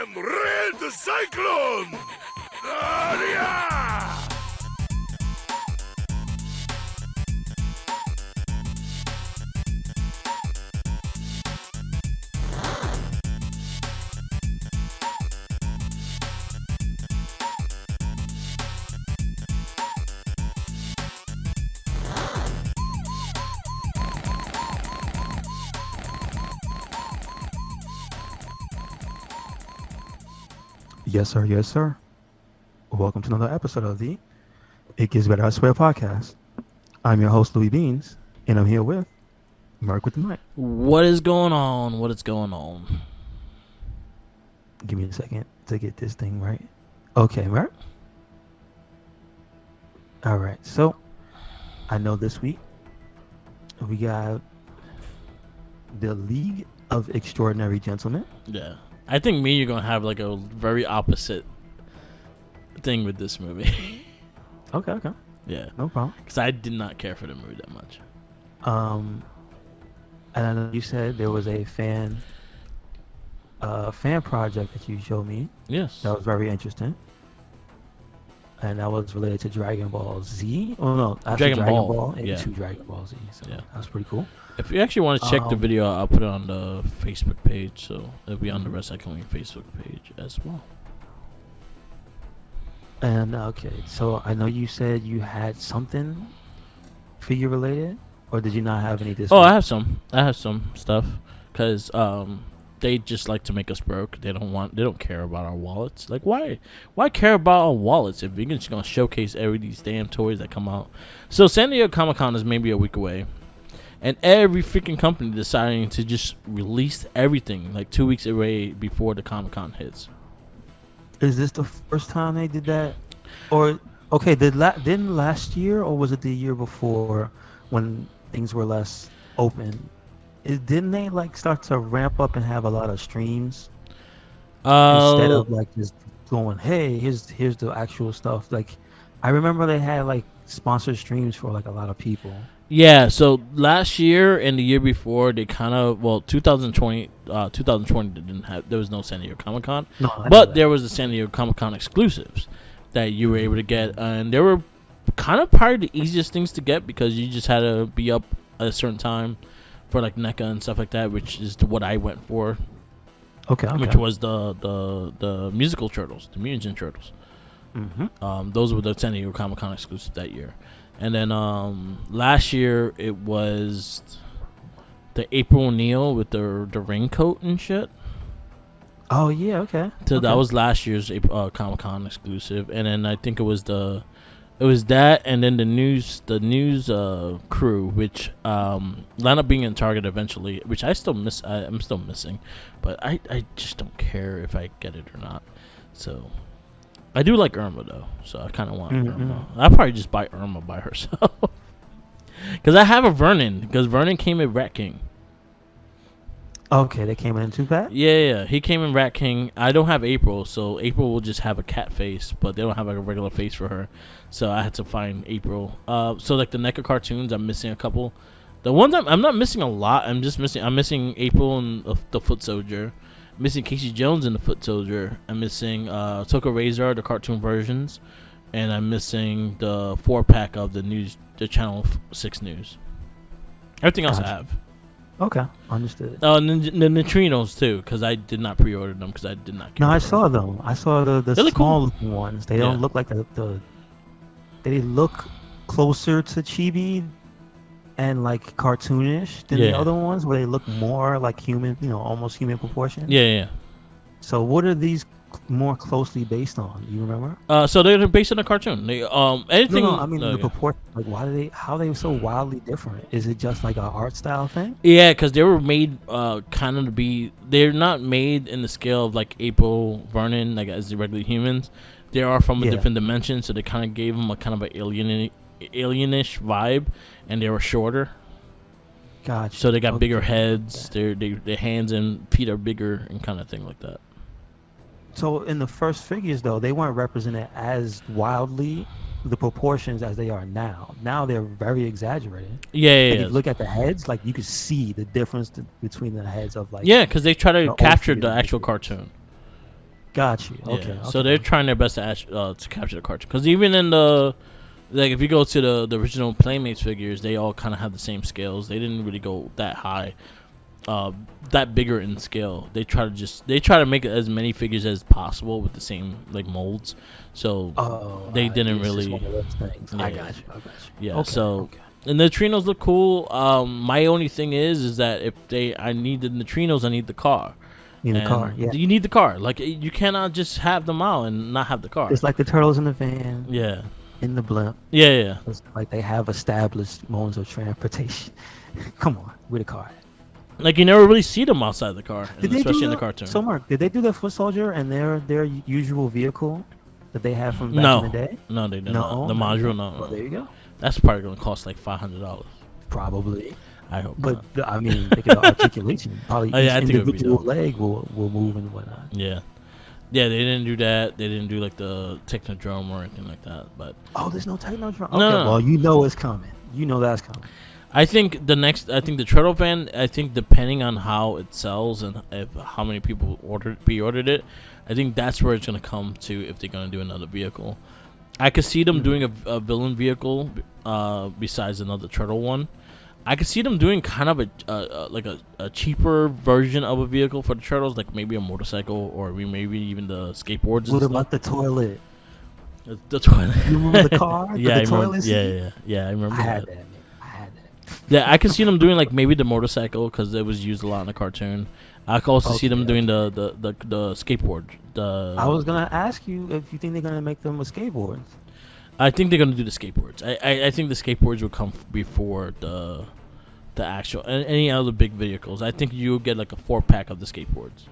am Red Cyclone! Yeah! Yes, sir. Yes, sir. Welcome to another episode of the It Gets Better, I Swear podcast. I'm your host, Louis Beans, and I'm here with Mark with the mic. What is going on? What is going on? Give me a second to get this thing right. Okay, Mark. All right. So, I know this week we got the League of Extraordinary Gentlemen. Yeah. I think me and you're going to have like a very opposite thing with this movie. Okay. Yeah. No problem. Because I did not care for the movie that much. And I know you said there was a fan project that you showed me. Yes. That was very interesting. And that was related to Dragon Ball Z. Oh no, actually Dragon Ball, and yeah. to Dragon Ball Z. So Yeah. that was pretty cool. If you actually want to check the video, I'll put it on the Facebook page. So it'll be on the RedCycloneInc Facebook page as well. And okay, so I know you said you had something figure related, or did you not have any this Oh, week? I have some stuff. Because they just like to make us broke. They don't care about our wallets. Like, why care about our wallets if you're just gonna showcase every these damn toys that come out? So San Diego Comic-Con is maybe a week away, and every freaking company deciding to just release everything like 2 weeks away before the Comic-Con hits. Is this the first time they did that? Or okay, didn't last year, or was it the year before when things were less open? Didn't they like start to ramp up and have a lot of streams instead of like just going, hey, here's the actual stuff? Like, I remember they had like sponsored streams for like a lot of people. Yeah, so last year and the year before, they kind of 2020 there was no San Diego Comic-Con, No, I know but that. there was the San Diego Comic-Con exclusives that you were able to get, and they were kind of probably the easiest things to get because you just had to be up at a certain time for like NECA and stuff like that, which is what I went for, Okay. which was the musical Turtles, the Mutant Ninja Turtles. Mm-hmm. Those were the San Diego Comic-Con exclusives that year. And then last year it was the April O'Neil with the raincoat and shit. Oh yeah, okay. So Okay. that was last year's Comic-Con exclusive. And then I think it was that, and then the news crew, which wound up being in Target eventually, which I still miss. I'm still missing, but I just don't care if I get it or not. So. I do like Irma though, so I kind of want Irma. I'll probably just buy Irma by herself. Because I have a Vernon, because Vernon came in Rat King. Okay, they came in too fast? Yeah, he came in Rat King. I don't have April, so April will just have a cat face, but they don't have like a regular face for her. So I had to find April. So like the NECA cartoons, I'm missing a couple. The ones I'm not missing a lot. I'm missing April and the Foot Soldier. I'm missing Casey Jones and the Foot Soldier. I'm missing Toka Razor, the cartoon versions, and I'm missing the 4-pack of the Channel 6 news. Everything else I have. Okay, understood. Oh, and the neutrinos too, because I did not pre-order them because I did not care. No, I saw them. I saw the small ones. They don't look like they look closer to chibi and like cartoonish than the other ones, where they look more like human, almost human proportions. Yeah. So what are these more closely based on? Do you remember? So they're based on a cartoon. They anything. No, I mean the proportion. Like, how are they so wildly different? Is it just like an art style thing? Yeah, because they were made kind of to be. They're not made in the scale of like April, Vernon, like as the regular humans. They are from a different dimension, so they kind of gave them a kind of an alienish vibe, and they were shorter. Gotcha. So they got bigger heads. Their hands and feet are bigger and kind of thing like that. So in the first figures, though, they weren't represented as wildly the proportions as they are now. Now they're very exaggerated. Yeah. If you look at the heads, like you could see the difference between the heads of like. Yeah, because they try to capture the OG actual figures. cartoon. Got you. Yeah. Okay. So they're trying their best to capture the cartoon. Because even in the like, if you go to the original Playmates figures, they all kind of have the same scales. They didn't really go that high, that bigger in scale. They try to make as many figures as possible with the same like molds. So they didn't this really. is one of those things. Yeah, I got you. Yeah. Okay, So. okay. And the neutrinos look cool. My only thing is that if I need the neutrinos, I need the car. Need a car. And Yeah. you need the car. Like, you cannot just have them out and not have the car. It's like the turtles in the van. Yeah. In the blimp. Yeah. It's like they have established modes of transportation. Come on, with a car. Like, you never really see them outside the car, especially in the cartoon. So, Mark, did they do the foot soldier and their usual vehicle that they have from back in the day? No, they did No, not. The module, no. Well, there you go. That's probably going to cost like $500. Probably. I hope But not. I mean, think of the articulation. Probably Oh, yeah, I each think it would be individual dope. leg will move and whatnot. Yeah. Yeah, they didn't do that. They didn't do like the Technodrome or anything like that. But Oh, there's no Technodrome. Okay, No. well, you know it's coming. You know that's coming. I think the Turtle Van, I think depending on how it sells and how many people pre-ordered it, I think that's where it's gonna come to if they're gonna do another vehicle. I could see them doing a villain vehicle besides another turtle one. I could see them doing kind of a cheaper version of a vehicle for the turtles, like maybe a motorcycle or maybe even the skateboards. What and about the toilet? stuff. The toilet? You remember the car? Yeah, the I remember. toilet seat? Yeah, I remember I had that. that, man. I had that. Yeah, I could see them doing like maybe the motorcycle because it was used a lot in the cartoon. I could also see them doing the skateboard. I was gonna ask you if you think they're gonna make them with skateboards. I think they're gonna do the skateboards. I think the skateboards will come before the actual any other big vehicles. I think you'll get like a 4-pack of the skateboards.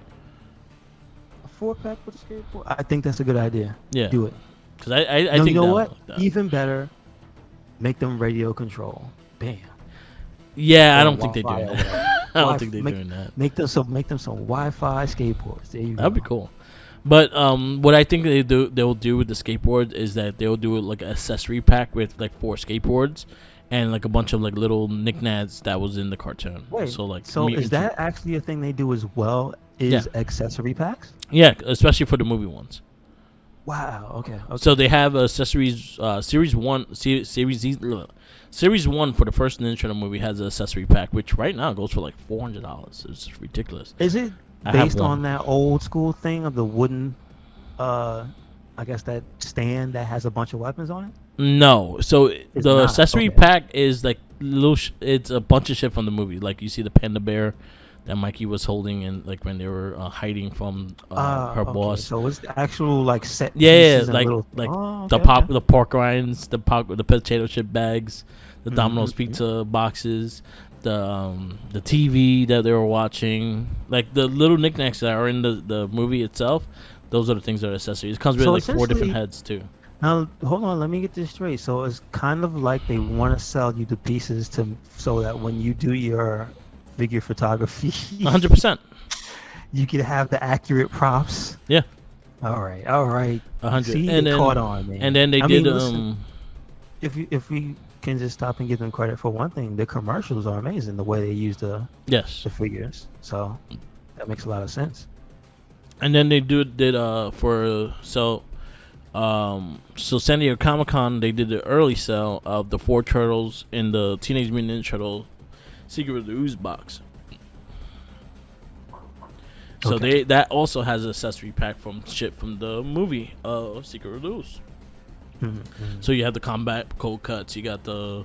A 4-pack with a skateboard? I think that's a good idea. Yeah, Do it. because I No, think you know that what? would look that. Even better, make them radio control. Bam. Yeah, I Or don't think they're Wi-Fi doing or that. whatever. I don't think they're Make- doing that. Make them some Wi-Fi skateboards. There you go. That'd be cool. But what I think they'll do with the skateboard is that they'll do like an accessory pack with like 4 skateboards and like a bunch of like little knickknacks that was in the cartoon. Wait, so is that actually a thing they do as well? Is accessory packs? Yeah, especially for the movie ones. Wow. Okay. So they have accessories. Series 1 for the first Ninja Turtle movie has an accessory pack, which right now goes for like $400. It's ridiculous. Is it I have based one. on that old school thing of the wooden, I guess that stand that has a bunch of weapons on it? No, so It's the not, accessory okay. pack is like it's a bunch of shit from the movie. Like you see the panda bear that Mikey was holding, and like when they were hiding from her Okay, boss. So it's actual like set. Yeah, pieces and like little, like oh, the okay, okay. the pork rinds, the potato chip bags, the Domino's Mhm. pizza boxes, the TV that they were watching, like the little knickknacks that are in the movie itself. Those are the things that are accessories. It comes with So like 4 different essentially- heads too. Now hold on, let me get this straight. So it's kind of like they want to sell you the pieces so that when you do your figure photography, 100%. you can have the accurate props. Yeah. All right. 100. See, And they then- caught on, man. And then they I did mean, listen, if we can just stop and give them credit for one thing, the commercials are amazing. The way they use the figures, so that makes a lot of sense. And then they did San Diego Comic-Con, they did the early sale of the 4 turtles in the Teenage Mutant Ninja Turtle Secret of the Ooze box. So Okay. that also has an accessory pack from the movie Secret of the Ooze. Mhm. So you have the combat cold cuts, you got the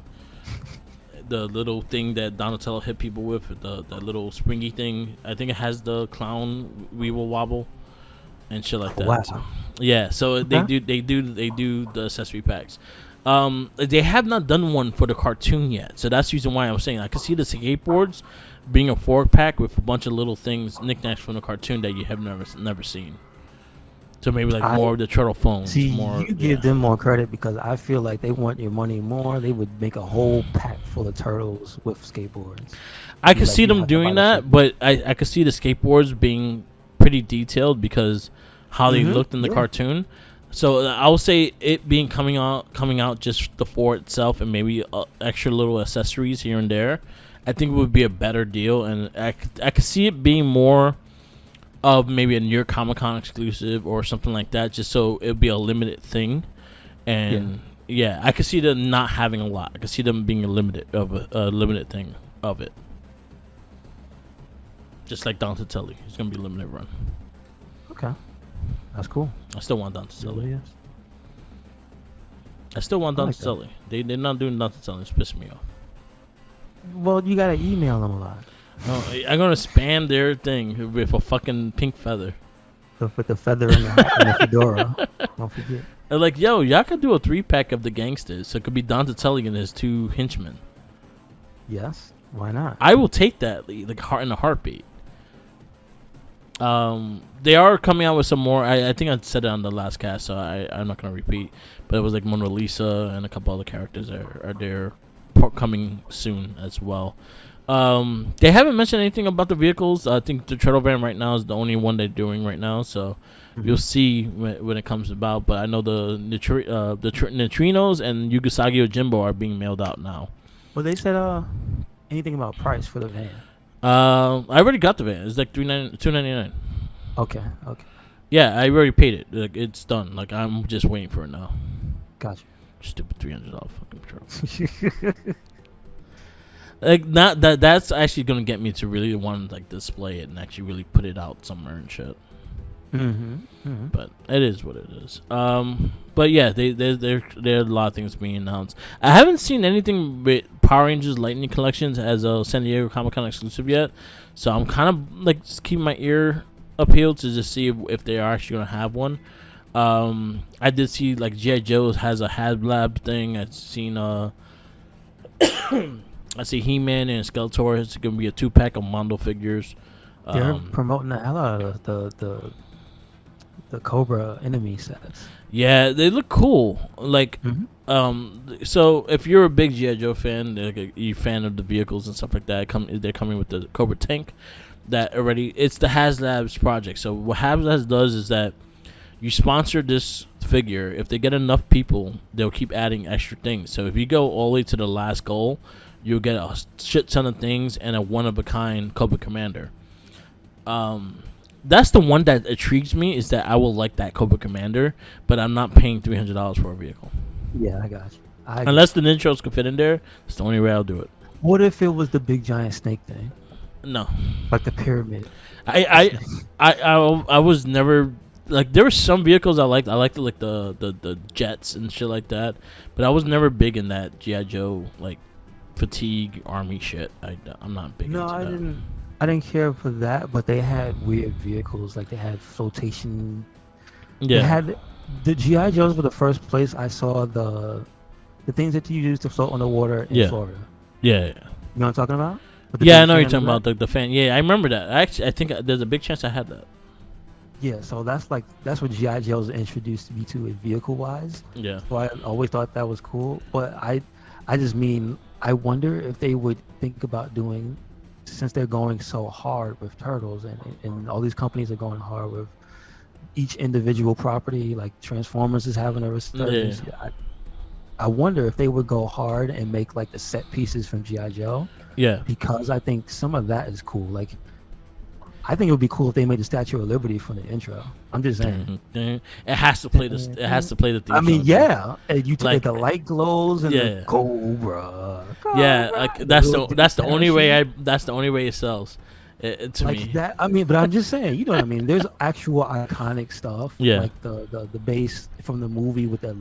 little thing that Donatello hit people with, the little springy thing. I think it has the clown weeble wobble and shit like that. Wow. Yeah, so they Okay. do the accessory packs. They have not done one for the cartoon yet, so that's the reason why I was saying I could see the skateboards being a 4-pack with a bunch of little things, knickknacks from the cartoon that you have never seen. So maybe like more of the turtle phones. See, more, you give them more credit because I feel like they want your money more. They would make a whole pack full of turtles with skateboards. I could like see you them have to doing buy the that, but I could see the skateboards being pretty detailed because how they Mhm, looked in the yeah. cartoon. So I would say it being coming out just the 4 itself and maybe extra little accessories here and there. I think it would be a better deal, and I could see it being more of maybe a near Comic-Con exclusive or something like that, just so it'd be a limited thing. And yeah, I could see them not having a lot. I could see them being a limited thing of it. Just like Donatelli, it's gonna be a limited run. Okay, that's cool. I still want Donatelli. Yes. I still want I like that. Donatelli. They're not doing Donatelli. It's pissing me off. Well, you gotta email them a lot. No, I'm gonna spam their thing with a fucking pink feather. With the feather and the fedora. Don't forget. They're like, yo, y'all could do a 3-pack of the gangsters. So it could be Donatelli and his 2 henchmen. Yes. Why not? I will take that like heart in a heartbeat. They are coming out with some more. I think I said it on the last cast, so I'm not gonna repeat. But it was like Mona Lisa and a couple other characters are there coming soon as well. They haven't mentioned anything about the vehicles. I think the Turtle Van right now is the only one they're doing right now, so you'll see when it comes about. But I know the Neutrinos and Yugasagi Ojimbo are being mailed out now. Well, they said anything about price for the van? I already got the van. It's like $299. Okay. Yeah, I already paid it. Like, it's done. Like, I'm just waiting for it now. Gotcha. Stupid $300 fucking patrol. Like, not that's actually gonna get me to really want to like display it and actually really put it out somewhere and shit. But it is what it is. But yeah, there are a lot of things being announced. I haven't seen anything with Power Rangers Lightning Collections as a San Diego Comic-Con exclusive yet, so I'm kind of like just keeping my ear appealed to just see if they are actually gonna have one. I did see like G.I. Joe has a HasLab thing. I've seen I see He-Man and Skeletor. It's gonna be a 2-pack of Mondo figures. They're promoting the hell out of the Cobra enemy sets. Yeah, they look cool. Like, so if you're a big G.I. Joe fan, like you're a fan of the vehicles and stuff like that, they're coming with the Cobra tank. That already, it's the HasLabs project. So what HasLabs does is that you sponsor this figure. If they get enough people, they'll keep adding extra things. So if you go all the way to the last goal, you'll get a shit ton of things and a one-of-a-kind Cobra Commander. That's the one that intrigues me, is that I will like that Cobra Commander, but I'm not paying $300 for a vehicle. Yeah, I got you. Unless the Nitros can fit in there, it's the only way I'll do it. What if it was the big giant snake thing? No. Like the pyramid. I was never like, there were some vehicles I liked. I liked like the jets and shit like that, but I was never big in that G.I. Joe like fatigue army shit. I'm not big into that. I didn't care for that, but they had weird vehicles. Like they had flotation. Yeah. They had the G.I. Joes were the first place I saw the things that you use to float on the water in Florida. Yeah. You know what I'm talking about? Yeah, I know you're talking about the fan. Yeah, I remember that. I think there's a big chance I had that. Yeah, so that's what G.I. Joe's introduced me to, vehicle wise. Yeah. So I always thought that was cool, but I just mean, I wonder if they would think about doing, since they're going so hard with Turtles and all these companies are going hard with each individual property, like Transformers is having a resurgence. Yeah. I wonder if they would go hard and make like the set pieces from G.I. Joe. Yeah. Because I think some of that is cool. Like, I think it would be cool if they made the Statue of Liberty from the intro. I'm just saying. It has to play this. It has to play the theme. I mean, song, yeah. And you take like, the light glows and the Cobra. Yeah, like that's the only way that's the only way it sells. To like me. That. I mean, but I'm just saying. You know what I mean? There's actual iconic stuff. Yeah. Like the base from the movie with the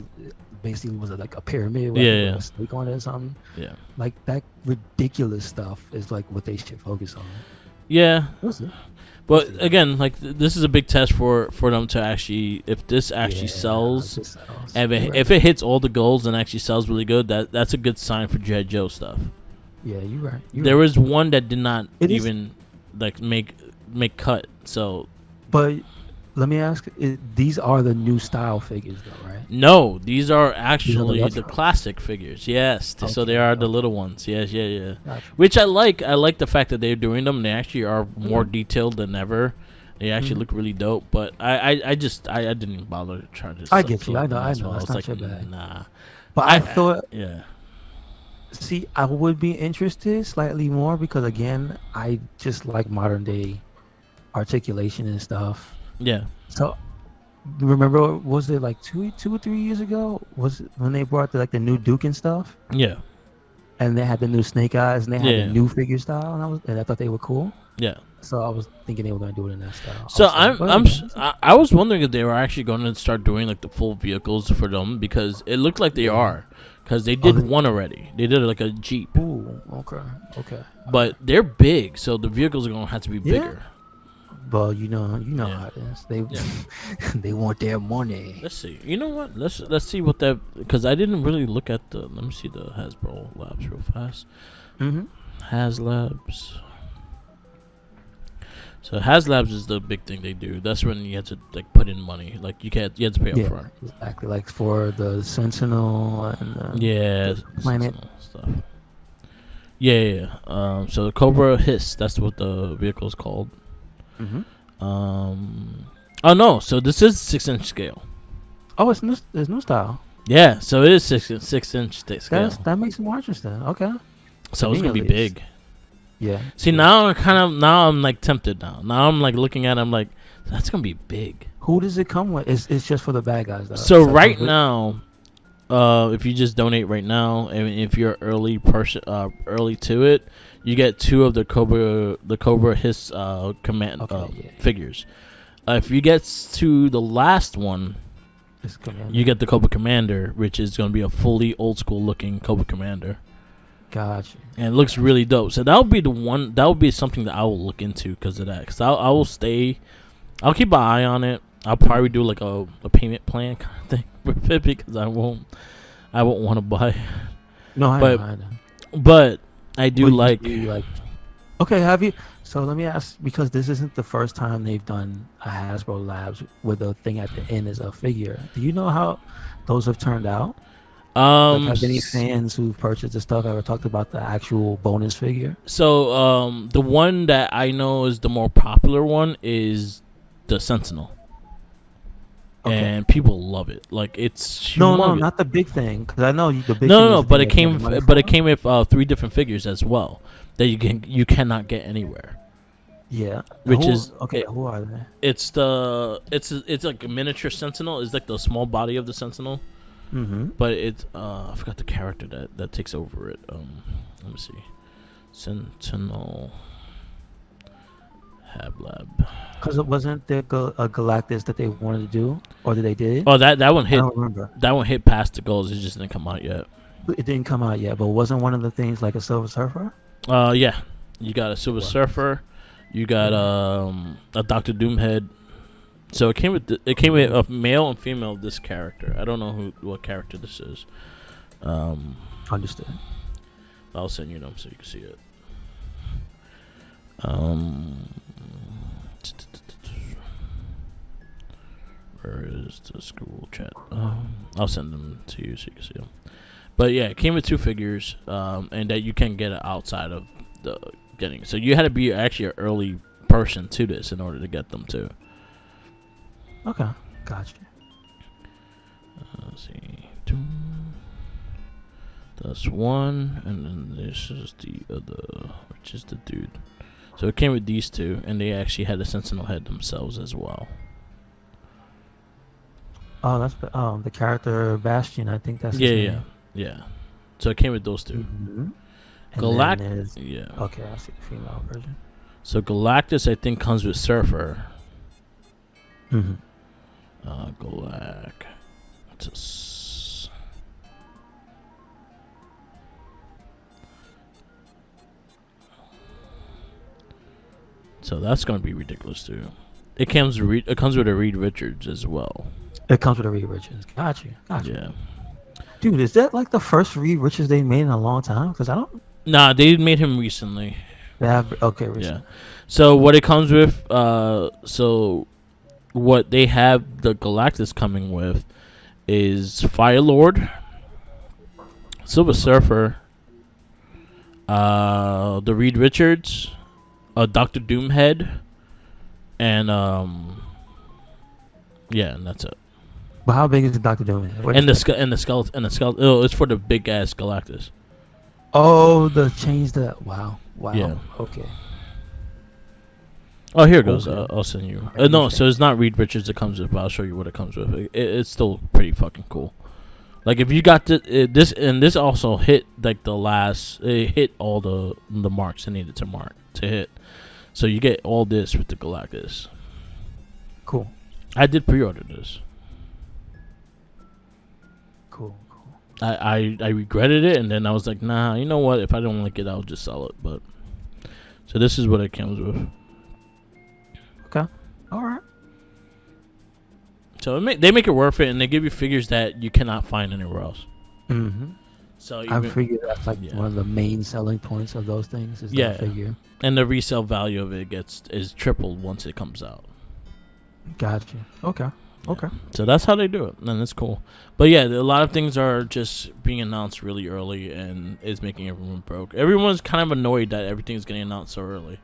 basically was it like a pyramid with a snake on it or something. Yeah. Like that ridiculous stuff is like what they should focus on. Yeah. We'll see. But again, like this is a big test for them to actually, if this actually sells, and if it hits all the goals and actually sells really good, that's a good sign for G.I. Joe stuff. Yeah, you're right. There was one that did not even like make cut. So, but let me ask: these are the new style figures, though, right? No, these are actually the classic figures. Yes, okay. So they are the little ones. Yes, yeah. Gotcha. Which I like. I like the fact that they're doing them. They actually are more detailed than ever. They actually look really dope. But I didn't even bother trying to. I get you. I know. It's not like, bad. Nah. But I thought. Yeah. See, I would be interested slightly more because again, I just like modern day articulation and stuff. Yeah. So remember, was it like two or 3 years ago? Was it when they brought the new Duke and stuff, Yeah. and they had the new Snake Eyes, and they had the Yeah. new figure style, and I thought they were cool. Yeah. So I was thinking they were gonna do it in that style. So also. But, I was wondering if they were actually going to start doing like the full vehicles for them, because it looked like they are, because they did one already. They did like a Jeep, ooh, okay. but they're big, so the vehicles are gonna have to be Yeah. bigger. Well, you know Yeah. how it is. They Yeah. they want their money. Let's see. You know what? Let's see what that, because I didn't really look at the. Let me see the Hasbro Labs real fast. Mm-hmm. Has Labs. So Has Labs is the big thing they do. That's when you have to like put in money. Like you had to pay up Yeah, front. exactly. Like for the Sentinel and Yeah, the planet. stuff. Yeah. So the Cobra H.I.S.S. That's what the vehicle is called. Mm-hmm. Oh no. So this is 6-inch scale. Oh, it's new style. Yeah. So it is 6-inch scale. That makes it more interesting. Okay. So it's me gonna at be least. big. Yeah. See, now I'm like tempted now. Now I'm like looking at it, I'm like, that's gonna be big. Who does it come with? It's just for the bad guys though. So it right comes with- now, if you just donate right now, and if you're early to it, you get 2 of the Cobra H.I.S. Command Okay, figures. If you get to the last one, it's coming. you get the Cobra Commander, which is gonna be a fully old school looking Cobra Commander. Gotcha. And it looks really dope. So that would be the one. That would be something that I will look into because of that. Because I will stay. I'll keep an eye on it. I'll probably do like a payment plan kind of thing with it, because I won't want to buy. No, I But- know. But I do But like. you like. Okay, have you? So let me ask, because this isn't the first time they've done a Hasbro Labs where the thing at the end is a figure. Do you know how those have turned out? Like, have any fans who've purchased the stuff ever talked about the actual bonus figure? So the one that I know is the more popular one is the Sentinel. Okay. And people love it. Like it's No, humongous. not the big thing, because I know the big. No, thing no, is the but thing it that came, they have money but it for. came with 3 different figures as well that you cannot get anywhere. Yeah. Which Who- is okay. Who are they? It's like a miniature Sentinel. It's like the small body of the Sentinel, Mm-hmm. but it's I forgot the character that takes over it. Let me see, Sentinel Lab. Because it wasn't there a Galactus that they wanted to do, or did they did? Oh, that one I hit. don't remember. That one hit past the goals. It just didn't come out yet. It didn't come out yet, but wasn't one of the things like a Silver Surfer? Yeah, you got a Silver Surfer. You got a Dr. Doom head. So it came with a male and female of this character. I don't know what character this is. Understood. I'll send you them so you can see it. Where is the school chat? I'll send them to you so you can see them. But yeah, it came with 2 figures, and that you can get it outside of the getting. So you had to be actually an early person to this in order to get them too. Okay, gotcha. Let's see. That's one, and then this is the other, which is the dude. So it came with these 2, and they actually had a Sentinel head themselves as well. Oh, that's the character Bastion. I think that's his name. Yeah. So it came with those 2. Mm-hmm. Galactus. Yeah. Okay, I see the female version. So Galactus, I think, comes with Surfer. Mm-hmm. Galactus. So that's gonna be ridiculous too. It comes with a Reed Richards as well. It comes with a Reed Richards. Gotcha. Yeah. Dude, is that like the first Reed Richards they made in a long time? Because I don't. Nah, they made him recently. They have okay, Yeah. recently. So what it comes with, so what they have the Galactus coming with is Firelord, Silver Surfer, the Reed Richards, Dr. Doomhead, and yeah, and that's it. But how big is the Doctor Doom? And the skeleton. Oh, it's for the big ass Galactus. Oh, the change the wow. Yeah. Okay. Oh, here it goes. Okay. I'll send you. I No, so understand. it's not Reed Richards that comes with, but I'll show you what it comes with. It's still pretty fucking cool. Like if you got this, and this also hit like the last. It hit all the marks it needed to hit. So you get all this with the Galactus. Cool. I did pre-order this. Cool. I regretted it, and then I was like, nah, you know what? If I don't like it, I'll just sell it. But so this is what it comes with. Okay. All right. So they make it worth it, and they give you figures that you cannot find anywhere else. Mm-hmm. So I figure that's like yeah. one of the main selling points of those things is Yeah. that figure. And the resale value of it is tripled once it comes out. Gotcha. Okay. Yeah. Okay. So that's how they do it, and it's cool. But yeah, a lot of things are just being announced really early, and it's making everyone broke. Everyone's kind of annoyed that everything's getting announced so early.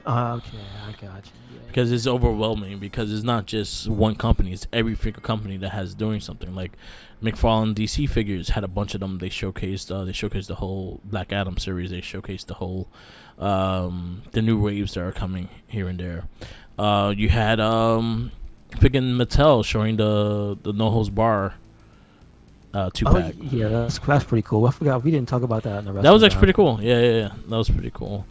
Okay, I got you. Yeah. Because it's overwhelming, because it's not just one company, it's every figure company that has doing something. Like McFarlane DC figures had a bunch of them. They showcased the whole Black Adam series. They showcased the whole the new waves that are coming here and there. You had freaking Mattel showing the No Holds Bar 2-pack. Yeah, that's pretty cool. I forgot we didn't talk about that in the rest. That was actually pretty cool. Yeah. That was pretty cool.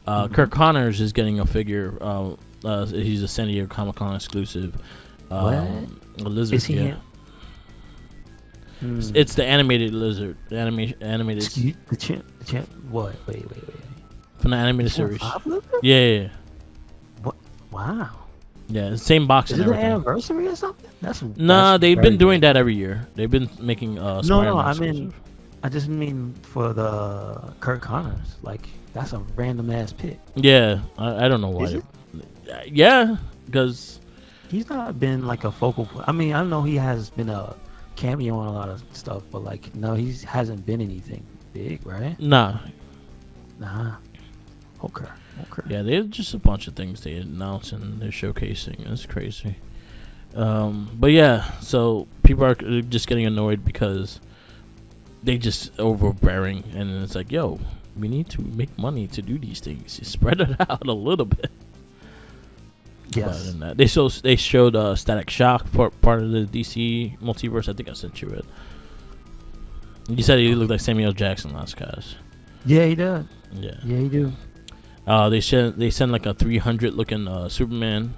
Kirk Connors is getting a figure. He's a San Diego Comic-Con exclusive. What? A lizard. Is he? Yeah. It's the animated lizard. The animated. Excuse the champ. What? Wait. From the animated series. Lizard? Yeah. What? Wow. Yeah, same box Is and it an everything. anniversary or something? Nah, they've been very doing good. that every year. They've been making No, Spider-Man I exclusive. mean, I just mean for the Kirk Connors. Like that's a random ass pick. Yeah, I don't know why. Is it? Yeah, because He's not been like a focal point. I mean, I know he has been a cameo on a lot of stuff, but like no, he hasn't been anything big, right? nah. Okay. Yeah, there's just a bunch of things they announce and they're showcasing. It's crazy. But yeah, so people are just getting annoyed because they just overbearing, and it's like, yo, we need to make money to do these things. Spread it out a little bit. Yes. Other than that, they showed Static Shock part of the DC multiverse. I think I sent you it. You said he looked like Samuel Jackson last cast. Yeah, he does. Yeah. Yeah, he do. They send like a 300 looking Superman.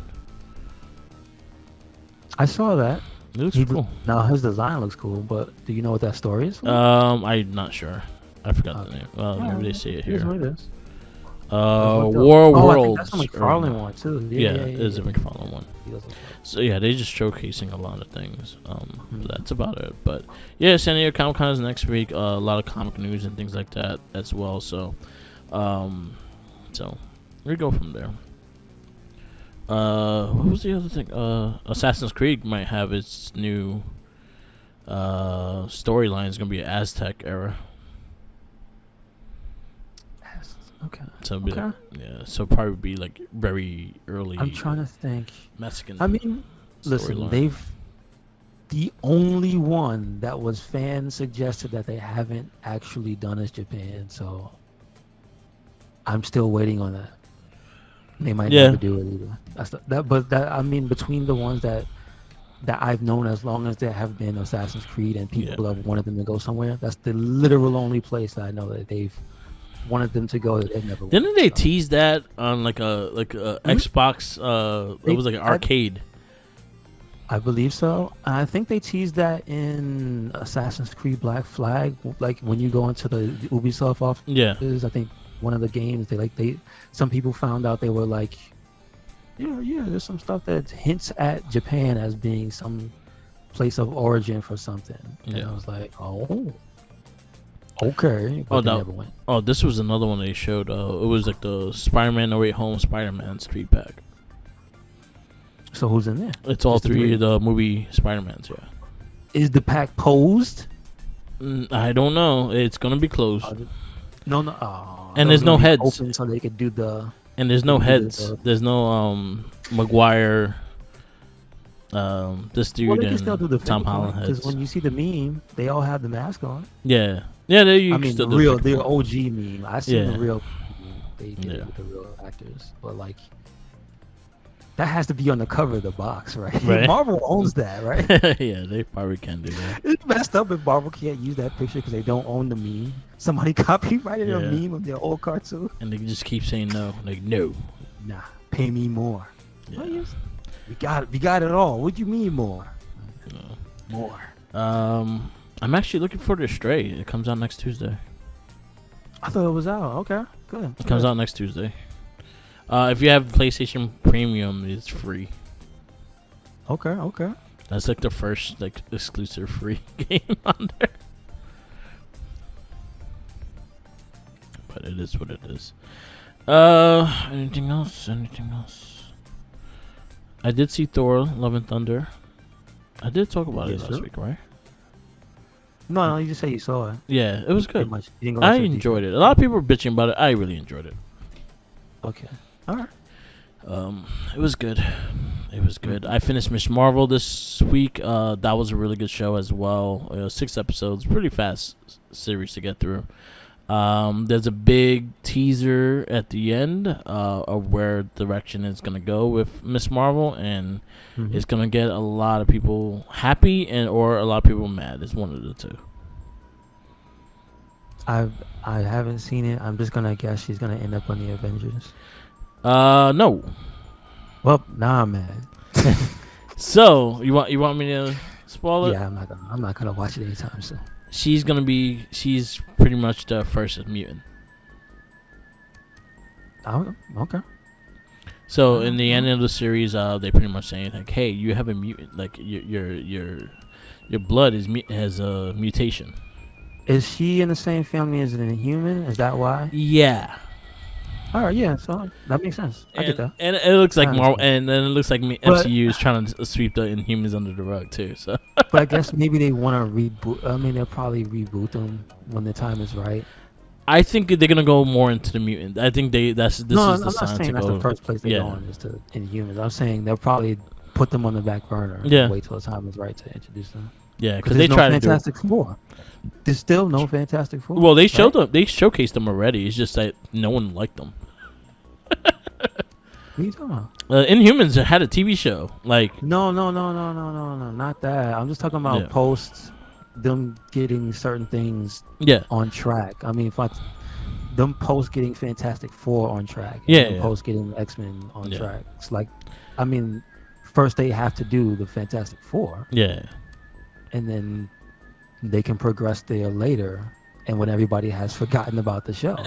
I saw that. It looks cool. Now his design looks cool, but do you know what that story is? I'm not sure. I forgot the Okay. name. Well, maybe they say it Here's here. what it is. War I think Worlds. that's a McFarlane one too. Yeah, it is a McFarlane one. He does look like- So yeah, they're just showcasing a lot of things. That's about it. But yeah, San Diego Comic Con is next week. A lot of comic news and things like that as well. So we go from there. What was the other thing? Assassin's Creed might have its new storyline. It's gonna be an Aztec era. Okay. So it'll be Okay. like, yeah, so probably be like very early. I'm trying to think. Mexican. I mean, listen, storyline. the only one that was fan suggested that they haven't actually done is Japan, so I'm still waiting on that. They might Yeah. never do it either. I mean, between the ones that I've known as long as there have been Assassin's Creed and people have wanted them to go somewhere, that's the literal only place that I know that they've wanted them to go that they've never. Didn't went, they so. tease that on like a Xbox? It was like an arcade. I believe so. I think they teased that in Assassin's Creed Black Flag, like when you go into the Ubisoft offices. Yeah. I think one of the games some people found out they were like, yeah, there's some stuff that hints at Japan as being some place of origin for something. And I was like, oh, okay, but they never went. Oh, this was another one they showed. It was like the Spider-Man No Way Home Spider-Man Street Pack. So who's in there? It's all Just the three of the movie Spider-Mans. Yeah. Is the pack posed? I don't know. It's gonna be closed. No. And there's no heads. Open so they could do the. And there's no heads. There's no Maguire. This dude Well, they can still do the and Tom Holland heads. because when you see the meme, they all have the mask on. Yeah. They I mean, still the do real, figure the form. OG meme. I seen Yeah. the real. They did Yeah. it with the real actors, but like That has to be on the cover of the box, right? Right. Marvel owns that, right? Yeah, they probably can do that. It's messed up if Marvel can't use that picture because they don't own the meme. Somebody copyrighted a Yeah. meme of their old cartoon. And they just keep saying no. Like, no. Nah, pay me more. Yeah. Well, we got it all. What do you mean more? No. More. I'm actually looking for the Stray. It comes out next Tuesday. I thought it was out. Okay, good. It comes out next Tuesday. If you have PlayStation Premium, it's free. Okay. That's like the first like exclusive free game on there. But it is what it is. Anything else? I did see Thor: Love and Thunder. I did talk about it Yes, last sir. week, right? No, you just say you saw it. Yeah, it was Pretty good. much. You didn't go I into enjoyed it. A lot of people were bitching about it. I really enjoyed it. detail. Okay. All right. It was good. I finished Miss Marvel this week. That was a really good show as well. 6 episodes, pretty fast series to get through. There's a big teaser at the end of where direction is gonna go with Miss Marvel, and it's gonna get a lot of people happy or a lot of people mad. It's one of the two. I haven't seen it. I'm just gonna guess she's gonna end up on the Avengers. No. Well, nah, man. So you want me to spoil it? Yeah, I'm not gonna watch it anytime soon. She's pretty much the first mutant. Oh, okay. So in the end of the series, they pretty much saying like, hey, you have a mutant, like your blood has a mutation. Is she in the same family as an Inhuman? Is that why? Yeah. All right, yeah. So that makes sense. I get that. And it looks like I Marvel, understand. and then it looks like MCU is trying to sweep the Inhumans under the rug too. So. But I guess maybe they want to reboot. I mean, they'll probably reboot them when the time is right. I think they're gonna go more into the mutant. I think I'm not sign to saying that's go. the first place they go on is to Inhumans. I'm saying they'll probably put them on the back burner. Yeah. And wait till the time is right to introduce them. Yeah, because there's they no try to do. Fantastic Four. There's still no Fantastic Four. Well, they right? showed them. They showcased them already. It's just that no one liked them. What are you talking about? Inhumans had a TV show. Like No, not that. I'm just talking about posts, them getting certain things on track. I mean, them posts getting Fantastic Four on track. And posts getting X-Men on track. It's like, I mean, first they have to do the Fantastic Four. Yeah. And then they can progress there later. And when everybody has forgotten about the show,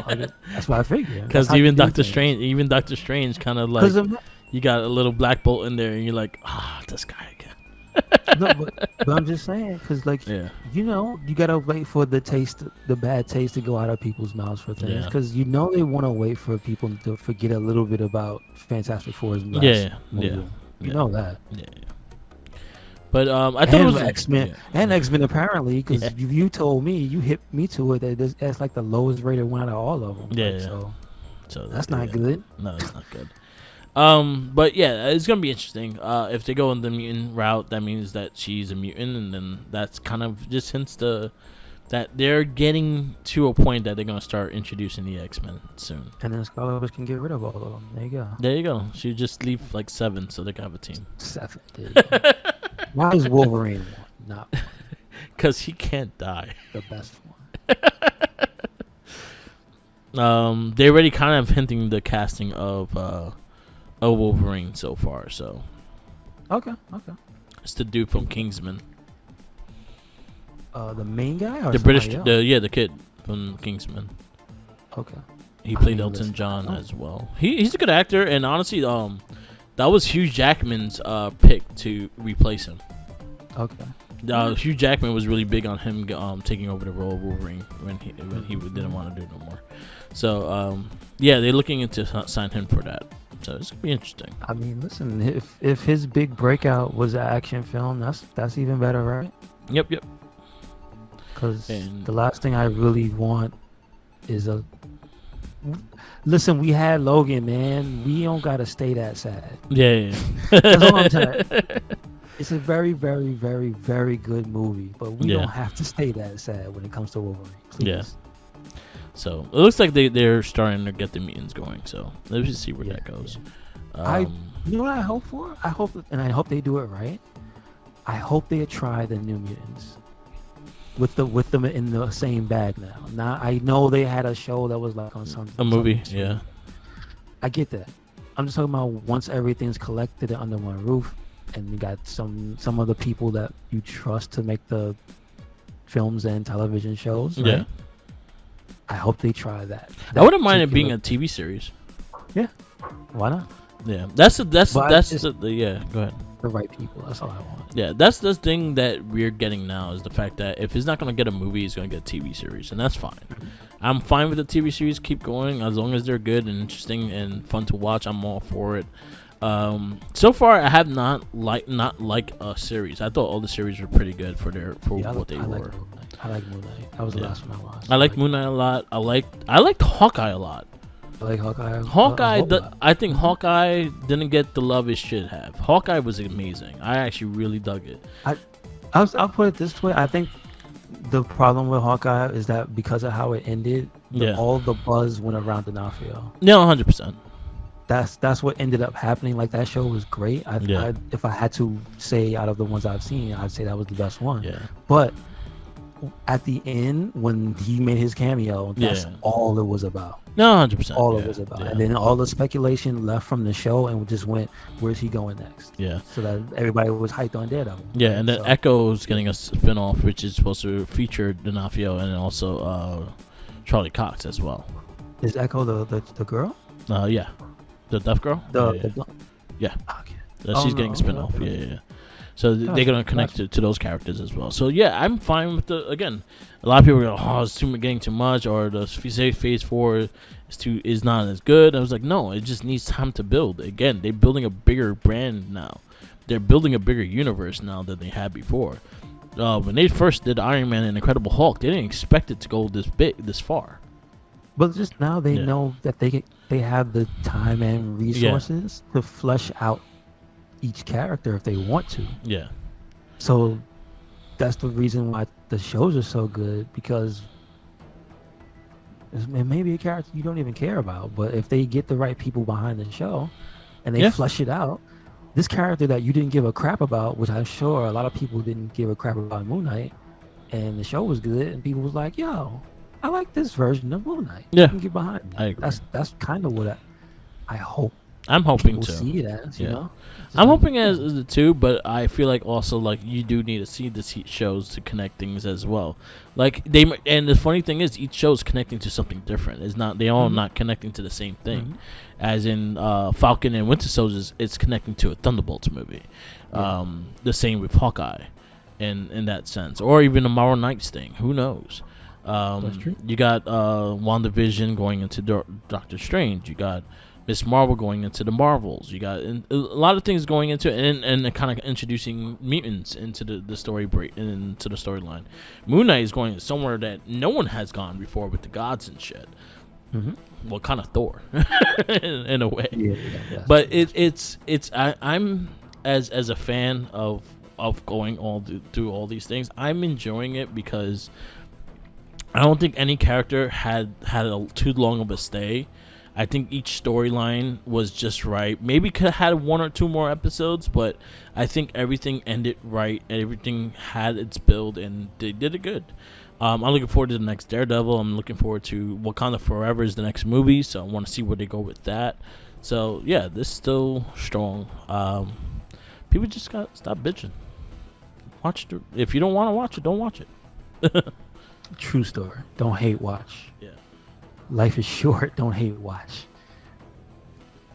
that's what I figure. Because even Doctor Strange, kind of like you got a little Black Bolt in there, and you're like, this guy again. No, but I'm just saying, because you gotta wait for the bad taste to go out of people's mouths for things, because they want to wait for people to forget a little bit about Fantastic Four's last movie. You know that. Yeah. But I thought it was X-Men and X-Men apparently, because you told me, you hit me to it, that that's like the lowest rated one out of all of them. Yeah. So that's not good. No, it's not good. But yeah, it's gonna be interesting. If they go in the mutant route, that means that she's a mutant, and then that's kind of just hints that they're getting to a point that they're gonna start introducing the X-Men soon. And then Scarlet Witch can get rid of all of them. There you go. There you go. She just leave like 7, so they can have a team. 7. There you go. Why is Wolverine not one? Because he can't die. The best one. They already kind of hinting the casting of Wolverine so far. So. Okay. It's the dude from Kingsman. The main guy, or the British, else? the kid from Kingsman. Okay. He played Elton John as well. He's a good actor, and honestly, that was Hugh Jackman's pick to replace him. Okay. Hugh Jackman was really big on him taking over the role of Wolverine when he didn't want to do it no more. So they're looking into sign him for that. So it's gonna be interesting. I mean, listen, if his big breakout was an action film, that's even better, right? Yep. Because the last thing I really want is a. Listen, we had Logan, man. We don't gotta stay that sad. Yeah. That's all I'm saying. It's a very, very, very, very good movie, but we don't have to stay that sad when it comes to Wolverine. Please. Yeah. So it looks like they're starting to get the mutants going. So let's just see where that goes. You know what I hope for? I hope, and I hope they do it right. I hope they try the New Mutants with them in the same bag now. Now I know they had a show that was like on A movie, something. yeah. I get that. I'm just talking about once everything's collected under one roof, and you got some of the people that you trust to make the films and television shows, right? Yeah. I hope they try that. I wouldn't mind it being a TV series. Yeah. Why not? Yeah, that's But yeah. Go ahead. the right people. That's all I want. Yeah, that's the thing that we're getting now is the fact that if it's not gonna get a movie, it's gonna get a TV series, and that's fine. I'm fine with the TV series. Keep going as long as they're good and interesting and fun to watch. I'm all for it. So far, I have not like a series. I thought all the series were pretty good for what they were. I like Moon Knight. That was the last one I watched. I like Moon Knight a lot. I liked Hawkeye a lot. I like Hawkeye. I think Hawkeye didn't get the love it should have. Hawkeye was amazing. I actually really dug it. I'll put it this way. I think the problem with Hawkeye is that because of how it ended, all the buzz went around D'Onofrio. Yeah, 100%. That's what ended up happening. Like, that show was great. If I had to say out of the ones I've seen, I'd say that was the best one. Yeah. But at the end, when he made his cameo, that's all it was about. No, 100%. All it was about. Yeah. And then all the speculation left from the show and just went, where's he going next? Yeah. So that everybody was hyped on Daredevil. Yeah, and then Echo's getting a spin-off, which is supposed to feature D'Onofrio and also Charlie Cox as well. Is Echo the girl? Yeah. The deaf girl? Yeah. Okay. She's getting a spin-off. Yeah. So they're gonna connect to those characters as well. So yeah, I'm fine with again. A lot of people are like, it's getting too much, or the Phase 4 is not as good. I was like, no, it just needs time to build. Again, they're building a bigger brand now. They're building a bigger universe now than they had before. When they first did Iron Man and Incredible Hulk, they didn't expect it to go this far. But just now they know that they have the time and resources to flesh out each character if they want to. Yeah. So that's the reason why the shows are so good, because it may be a character you don't even care about, but if they get the right people behind the show and they flesh it out, this character that you didn't give a crap about, which I'm sure a lot of people didn't give a crap about Moon Knight, and the show was good, and people was like, yo, I like this version of Moon Knight. Yeah. You can get behind me. I agree. That's kind of what I hope. I'm hoping people to see it as, you know. I'm hoping as the two, but I feel like also like you do need to see the shows to connect things as well. Like and the funny thing is each show is connecting to something different. It's not they all not connecting to the same thing. As in Falcon and Winter Soldier, it's connecting to a Thunderbolts movie. The same with Hawkeye, in that sense, or even a Marvel Knights thing. Who knows? That's true. You got WandaVision going into Doctor Strange. You got Miss Marvel going into the Marvels. You got a lot of things going into it, and kind of introducing mutants into the story into the storyline. Moon Knight is going somewhere that no one has gone before with the gods and shit. Well, kind of Thor in a way. Yeah. But I'm as a fan of going through all these things. I'm enjoying it because I don't think any character had too long of a stay. I think each storyline was just right. Maybe could have had one or two more episodes, but I think everything ended right. Everything had its build, and they did it good. I'm looking forward to the next Daredevil. I'm looking forward to Wakanda Forever is the next movie, so I want to see where they go with that. So yeah, this is still strong. People just gotta stop bitching. Watch it. If you don't want to watch it, don't watch it. True story. Don't hate watch. Yeah. Life is short. Don't hate watch.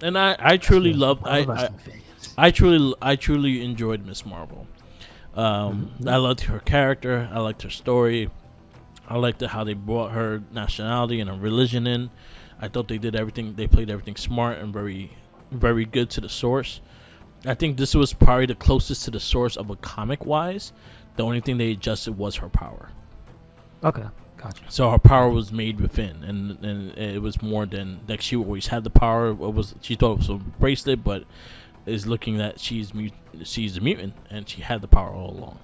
And I truly loved. I truly enjoyed Miss Marvel. I loved her character. I liked her story. I liked how they brought her nationality and her religion in. I thought they did everything. They played everything smart and very, very good to the source. I think this was probably the closest to the source of a comic wise. The only thing they adjusted was her power. Okay, gotcha. So her power was made within, and it was more than like she always had the power. She thought it was a bracelet, but is looking that she's a mutant, and she had the power all along.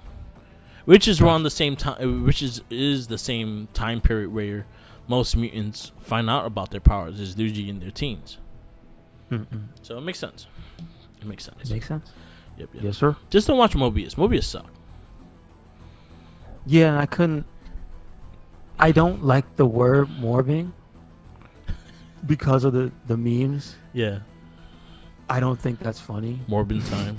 Which is around the same time, which is the same time period where most mutants find out about their powers, is usually in their teens. So it makes sense. It makes sense. It makes sense. Yep. Yes, sir. Just don't watch Mobius. Mobius sucked. Yeah, I couldn't. I don't like the word morbing because of the memes. Yeah. I don't think that's funny. Morbin time.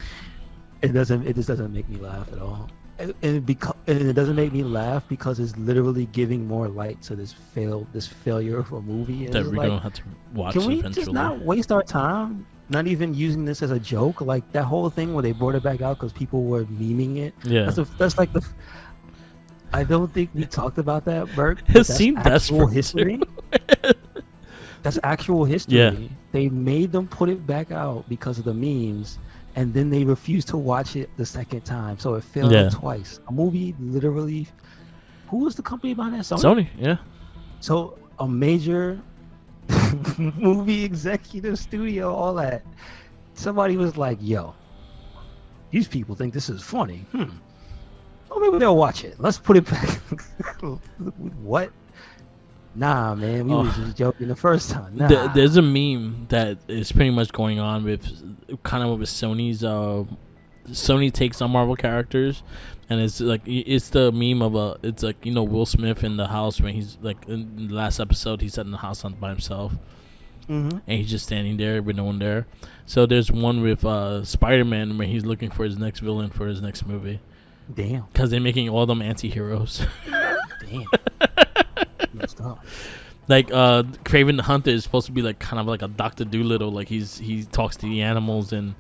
It just doesn't make me laugh at all. And it doesn't make me laugh because it's literally giving more light to this failure of a movie. And That it's we're like, gonna have to watch can we eventually. just not waste our time? Not even using this as a joke, like that whole thing where they brought it back out because people were memeing it. Yeah. That's like the. I don't think we talked about that, Bert. It But that's seemed actual desperate, history. That's actual history. Yeah. They made them put it back out because of the memes, and then they refused to watch it the second time, so it failed Yeah. twice. A movie literally. Who was the company behind that? Sony, yeah. So a major movie executive studio, all that. Somebody was like, "Yo, these people think this is funny. Oh, maybe they'll watch it. Let's put it back." What? Nah, man, we was just joking the first time. Nah. There's a meme that is pretty much going on with Sony's. Sony takes on Marvel characters, and it's the meme of it's like, Will Smith in the house when he's like in the last episode he's sat in the house by himself. Mm-hmm. And he's just standing there with no one there. So there's one with Spider-Man where he's looking for his next villain for his next movie. Damn. Because they're making all them anti-heroes. Damn. Messed up. Like Kraven the Hunter is supposed to be like kind of like a Dr. Doolittle. Like he talks to the animals and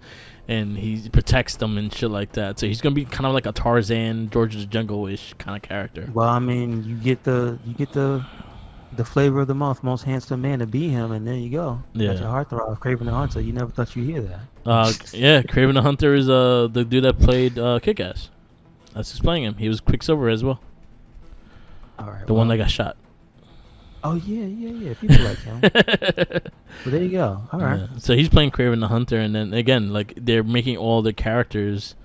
he protects them and shit like that. So he's gonna be kind of like a Tarzan, George of the Jungle-ish kind of character. Well, I mean, you get the flavor of the month, most handsome man to be him, and there you go. Yeah. Got your heartthrob, Craven the Hunter. You never thought you'd hear that. Yeah, Kraven the Hunter is the dude that played Kick-Ass. That's who's playing him. He was Quicksilver as well. All right. The one that got shot. Oh yeah. People like him. Well, there you go. All right. Yeah. So he's playing Kraven the Hunter, and then again, like they're making all the characters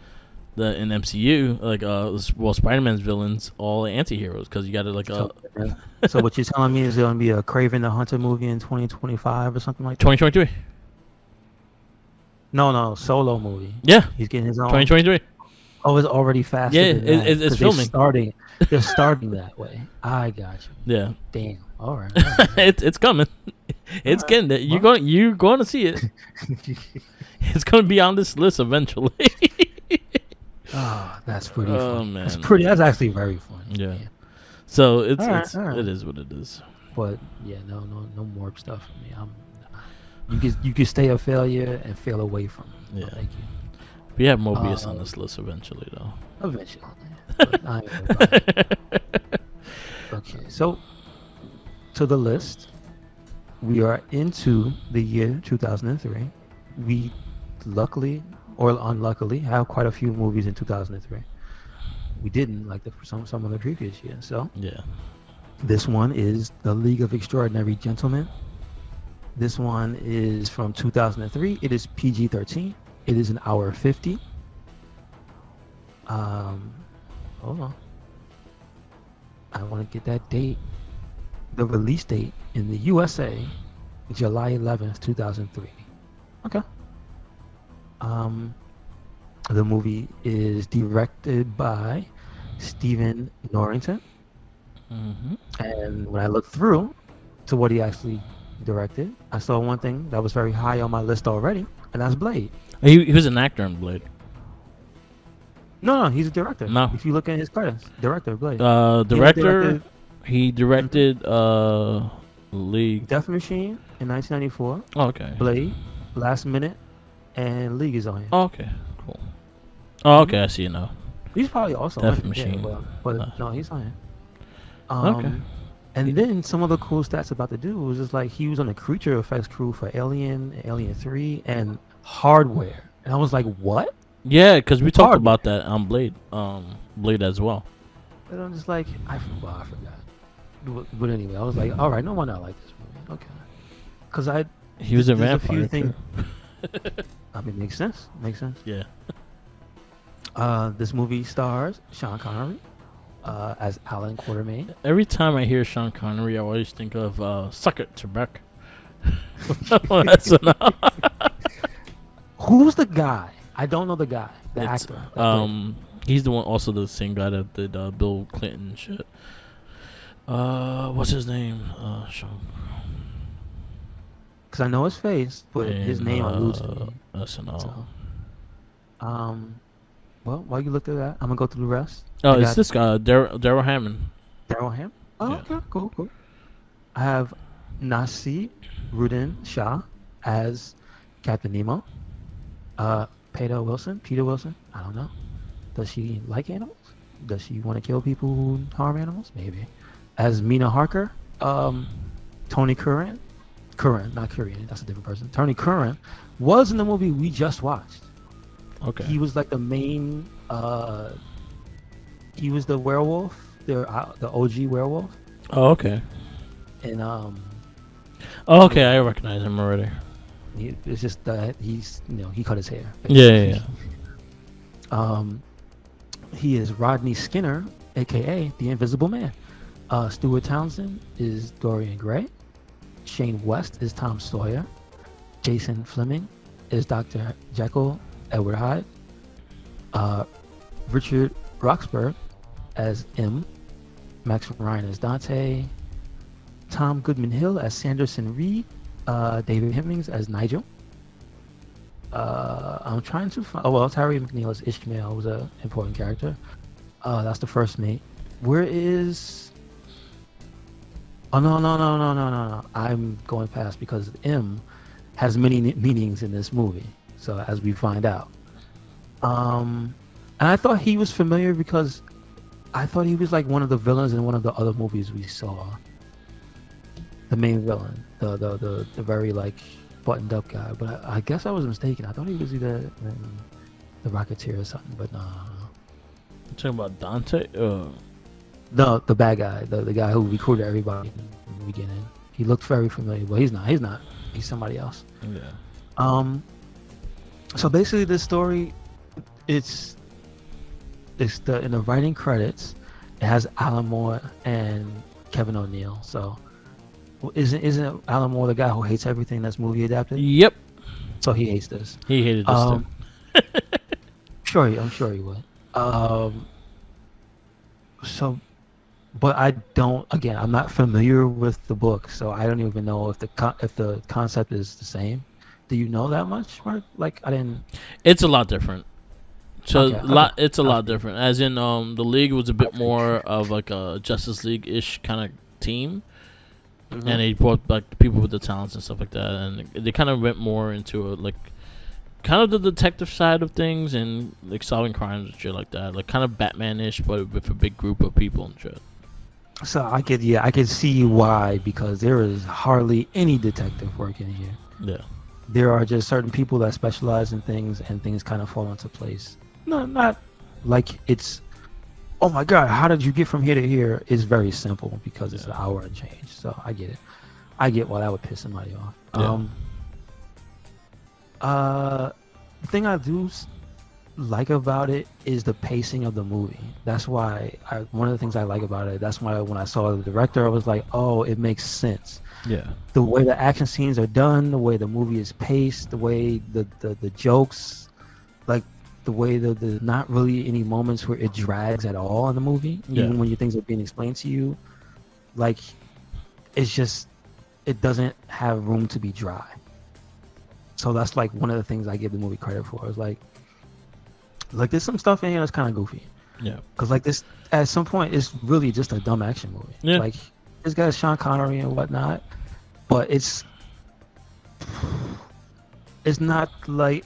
in MCU, like Spider-Man's villains, all anti-heroes because you got to So what you're telling me is there gonna be a Kraven the Hunter movie in 2025 or something like that? 2023. No, solo movie. Yeah, He's getting his own. 2023. Oh, it's already faster. Yeah, than that, it's 'cause filming. They're starting that way. I got you. Yeah, Damn. All right. it's coming. It's Alright, getting there. You're going to see it. It's going to be on this list eventually. Oh, that's pretty Oh, funny. man. That's actually very funny. Yeah. So Alright. it is what it is. But yeah, no more stuff for me. You can stay a failure and fail away from me. Yeah. No, thank you. We have Mobius on this list eventually, though. Eventually. But I ain't worried about it. Okay, so to the list, we are into the year 2003. We luckily or unluckily have quite a few movies in 2003. We didn't like some of the previous years. So Yeah. this one is The League of Extraordinary Gentlemen. This one is from 2003. It is PG-13. It is an hour 50. Hold on. I want to get that date. The release date in the USA, July 11th, 2003. Okay. The movie is directed by Stephen Norrington. Mm-hmm. And when I looked through to what he actually directed, I saw one thing that was very high on my list already, and that's Blade. He was an actor in Blade. No, he's a director. No. If you look at his credits, director of Blade. Director. He directed League. Death Machine in 1994, Oh, okay. Blade, Last Minute, and League is on here. Oh, okay. Cool. Oh, okay. I see it now. He's probably also Death on it. Machine. Yeah, but no, he's on here. Okay. And then some of the cool stats about the dude was just like he was on the creature effects crew for Alien, Alien 3, and Hardware. And I was like, what? Yeah, because we talked Hard. about that on Blade. Blade as well. And I'm just like, I forgot. But anyway, I was like, all right, no wonder I like this movie. Okay. Because He was a there's vampire. few things. too. I mean, makes sense. Yeah. This movie stars Sean Connery as Alan Quartermain. Every time I hear Sean Connery, I always think of Suck It, Trebek. That's enough. Who's the guy? I don't know the guy, the It's actor. that played. he's the one, also the same guy that did Bill Clinton shit. What's his name? Sean. Because I know his face, but his In name eludes me. SNL. So, well, while you look at that, I'm gonna go through the rest. Oh, I it's got this guy, Daryl Hammond. Daryl Ham. Oh, Yeah. okay, cool. I have Nasi Rudin Shah as Captain Nemo. Peter Wilson. I don't know. Does she like animals? Does she want to kill people who harm animals? Maybe. As Mina Harker. Tony Curran. Not Curran. That's a different person. Tony Curran was in the movie we just watched. Okay. He was like the main. He was the werewolf, the OG werewolf, Oh, okay. and Oh, okay. I recognize him already. it's just that he's he cut his hair. Yeah. He is Rodney Skinner, aka the Invisible Man. Stuart Townsend is Dorian Gray. Shane West is Tom Sawyer. Jason Fleming is Dr. Jekyll Edward Hyde. Richard Roxburgh as M. Max Ryan as Dante. Tom Goodman Hill as Sanderson Reed. David Hemmings as Nigel. I'm trying to find. Oh well, Tyree McNeil as Ishmael was an important character. That's the first mate. Where is? Oh no! I'm going past because M has many meanings in this movie. So as we find out, and I thought he was familiar because I thought he was like one of the villains in one of the other movies we saw. The main villain, the very like buttoned up guy, but I guess I was mistaken. I thought he was either the Rocketeer or something, but no. You talking about Dante? No, the bad guy, the guy who recruited everybody in the beginning. He looked very familiar, but he's not. He's somebody else. Yeah. So basically, this story, it's in the writing credits, it has Alan Moore and Kevin O'Neill. So isn't Alan Moore the guy who hates everything that's movie adapted? Yep. So he hates this. He hated this too. I'm sure he would. So, but I don't. Again, I'm not familiar with the book, so I don't even know if the concept is the same. Do you know that much, Mark? Like, I didn't. It's a lot different. So Okay. it's a lot different. As in, the league was a bit more of like a Justice League-ish kind of team, and they brought like people with the talents and stuff like that, and they kind of went more into like kind of the detective side of things and like solving crimes and shit like that, like kind of Batman-ish, but with a big group of people and shit. So I could see why, because there is hardly any detective work in here. Yeah. There are just certain people that specialize in things, and things kind of fall into place. No, not like it's, oh my god, how did you get from here to here? It's very simple because it's an hour and change. So I get it. I get why that would piss somebody off. Yeah. The thing I do like about it is the pacing of the movie. That's why one of the things I like about it. That's why when I saw the director, I was like, oh, it makes sense. Yeah. The way the action scenes are done, the way the movie is paced, the way the jokes, like the way the not really any moments where it drags at all in the movie, even when your things are being explained to you. Like, it's just, it doesn't have room to be dry. So that's like one of the things I give the movie credit for. Is like there's some stuff in here that's kind of goofy. Yeah. Because like this, at some point, it's really just a dumb action movie. Yeah. Like, this guy's Sean Connery and whatnot, but it's not like